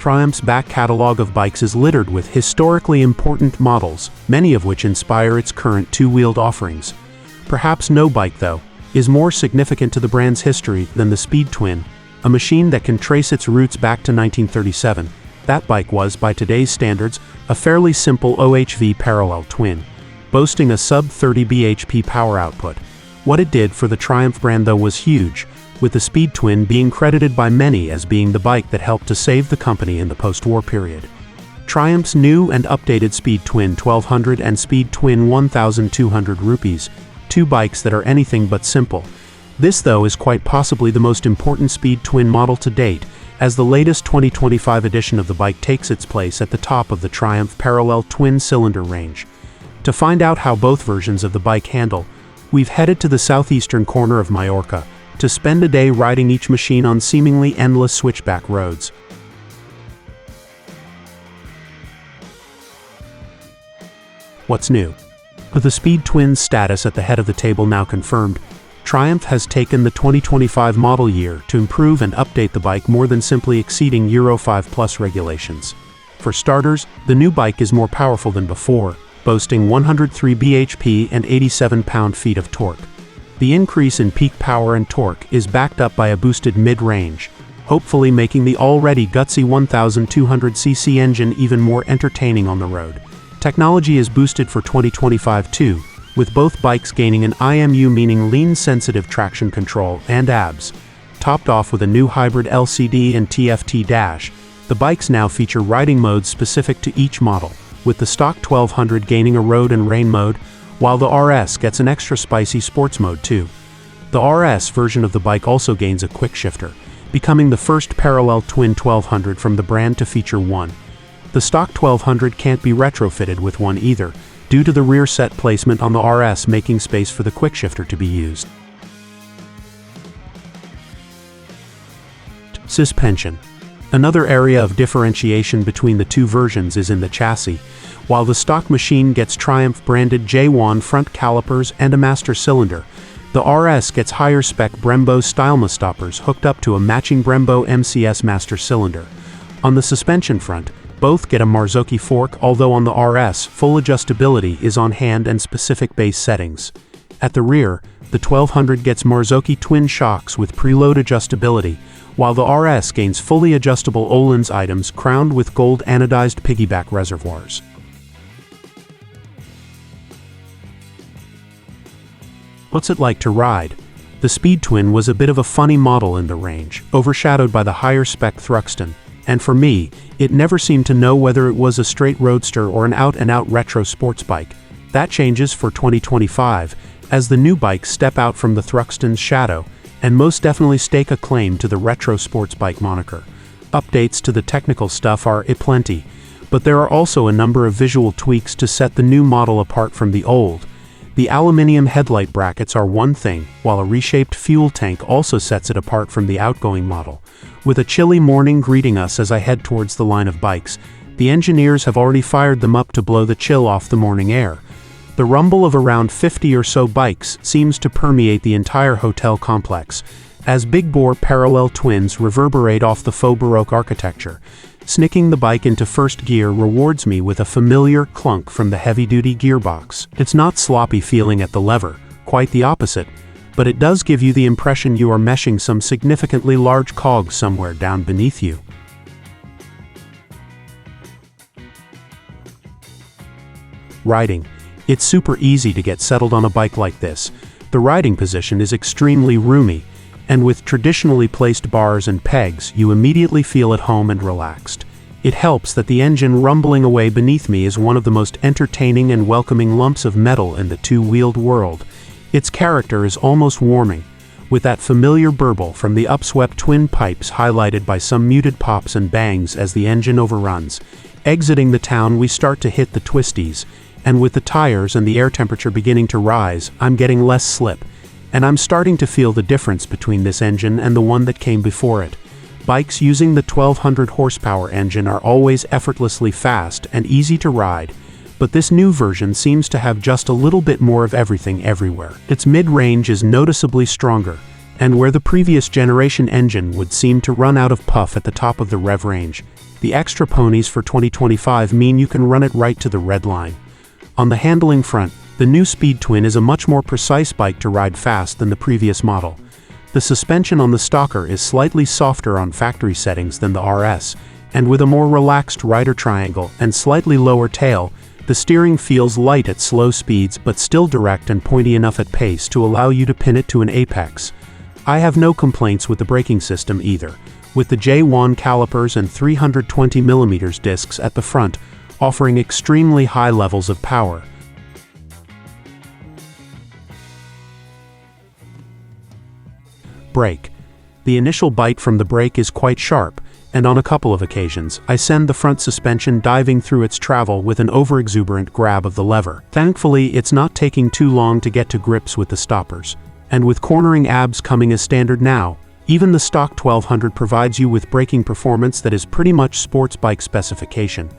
Triumph's back catalog of bikes is littered with historically important models, many of which inspire its current two-wheeled offerings. Perhaps no bike, though, is more significant to the brand's history than the Speed Twin, a machine that can trace its roots back to 1937. That bike was, by today's standards, a fairly simple OHV parallel twin, boasting a sub-30 bhp power output. What it did for the Triumph brand, though, was huge, with the Speed Twin being credited by many as being the bike that helped to save the company in the post-war period. Triumph's new and updated Speed Twin 1200 and Speed Twin 1200 rupees, two bikes that are anything but simple. This, though, is quite possibly the most important Speed Twin model to date, as the latest 2025 edition of the bike takes its place at the top of the Triumph parallel twin-cylinder range. To find out how both versions of the bike handle, we've headed to the southeastern corner of Mallorca to spend a day riding each machine on seemingly endless switchback roads. What's new? With the Speed Twin's status at the head of the table now confirmed, Triumph has taken the 2025 model year to improve and update the bike more than simply exceeding Euro 5+ regulations. For starters, the new bike is more powerful than before, boasting 103 bhp and 87 pound-feet of torque. The increase in peak power and torque is backed up by a boosted mid-range, hopefully making the already gutsy 1200cc engine even more entertaining on the road. Technology is boosted for 2025 too, with both bikes gaining an IMU, meaning lean-sensitive traction control, and ABS. Topped off with a new hybrid LCD and TFT dash, the bikes now feature riding modes specific to each model, with the stock 1200 gaining a road and rain mode, while the RS gets an extra spicy sports mode too. The RS version of the bike also gains a quick shifter, becoming the first parallel twin 1200 from the brand to feature one. The stock 1200 can't be retrofitted with one either, due to the rear set placement on the RS making space for the quick shifter to be used. Suspension. Another area of differentiation between the two versions is in the chassis. While the stock machine gets Triumph-branded J1 front calipers and a master cylinder, the RS gets higher-spec Brembo Stylema stoppers hooked up to a matching Brembo MCS master cylinder. On the suspension front, both get a Marzocchi fork, although on the RS, full adjustability is on hand and specific base settings. At the rear, the 1200 gets Marzocchi twin shocks with preload adjustability, while the RS gains fully adjustable Öhlins items crowned with gold anodized piggyback reservoirs. What's it like to ride? The Speed Twin was a bit of a funny model in the range, overshadowed by the higher-spec Thruxton, and for me, it never seemed to know whether it was a straight roadster or an out-and-out retro sports bike. That changes for 2025, as the new bikes step out from the Thruxton's shadow, and most definitely stake a claim to the retro sports bike moniker. Updates to the technical stuff are aplenty, but there are also a number of visual tweaks to set the new model apart from the old. The aluminium headlight brackets are one thing, while a reshaped fuel tank also sets it apart from the outgoing model. With a chilly morning greeting us as I head towards the line of bikes, the engineers have already fired them up to blow the chill off the morning air. The rumble of around 50 or so bikes seems to permeate the entire hotel complex, as big-bore parallel twins reverberate off the faux Baroque architecture. Snicking the bike into first gear rewards me with a familiar clunk from the heavy-duty gearbox. It's not sloppy feeling at the lever, quite the opposite, but it does give you the impression you are meshing some significantly large cogs somewhere down beneath you. Riding. It's super easy to get settled on a bike like this. The riding position is extremely roomy, and with traditionally placed bars and pegs, you immediately feel at home and relaxed. It helps that the engine rumbling away beneath me is one of the most entertaining and welcoming lumps of metal in the two-wheeled world. Its character is almost warming, with that familiar burble from the upswept twin pipes highlighted by some muted pops and bangs as the engine overruns. Exiting the town, we start to hit the twisties, and with the tires and the air temperature beginning to rise, I'm getting less slip, and I'm starting to feel the difference between this engine and the one that came before it. Bikes using the 1200 horsepower engine are always effortlessly fast and easy to ride, but this new version seems to have just a little bit more of everything everywhere. Its mid-range is noticeably stronger, and where the previous generation engine would seem to run out of puff at the top of the rev range, The extra ponies for 2025 mean you can run it right to the red line. On the handling front, the new Speed Twin is a much more precise bike to ride fast than the previous model. The suspension on the Stalker is slightly softer on factory settings than the RS, and with a more relaxed rider triangle and slightly lower tail, the steering feels light at slow speeds but still direct and pointy enough at pace to allow you to pin it to an apex. I have no complaints with the braking system either, with the J1 calipers and 320mm discs at the front, offering extremely high levels of power. Brake. The initial bite from the brake is quite sharp, and on a couple of occasions, I send the front suspension diving through its travel with an over-exuberant grab of the lever. Thankfully, it's not taking too long to get to grips with the stoppers. And with cornering abs coming as standard now, even the stock 1200 provides you with braking performance that is pretty much sports bike specification.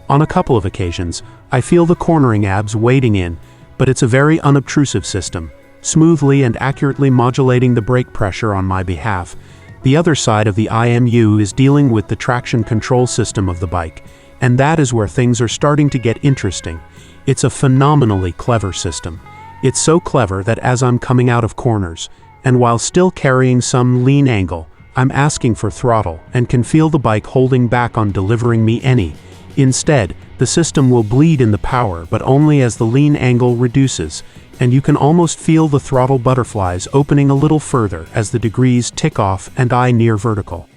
On a couple of occasions, I feel the cornering abs wading in, but it's a very unobtrusive system, smoothly and accurately modulating the brake pressure on my behalf. The other side of the IMU is dealing with the traction control system of the bike, and that is where things are starting to get interesting. It's a phenomenally clever system. It's so clever that as I'm coming out of corners, and while still carrying some lean angle, I'm asking for throttle and can feel the bike holding back on delivering me any. Instead, the system will bleed in the power but only as the lean angle reduces, and you can almost feel the throttle butterflies opening a little further as the degrees tick off and I near vertical.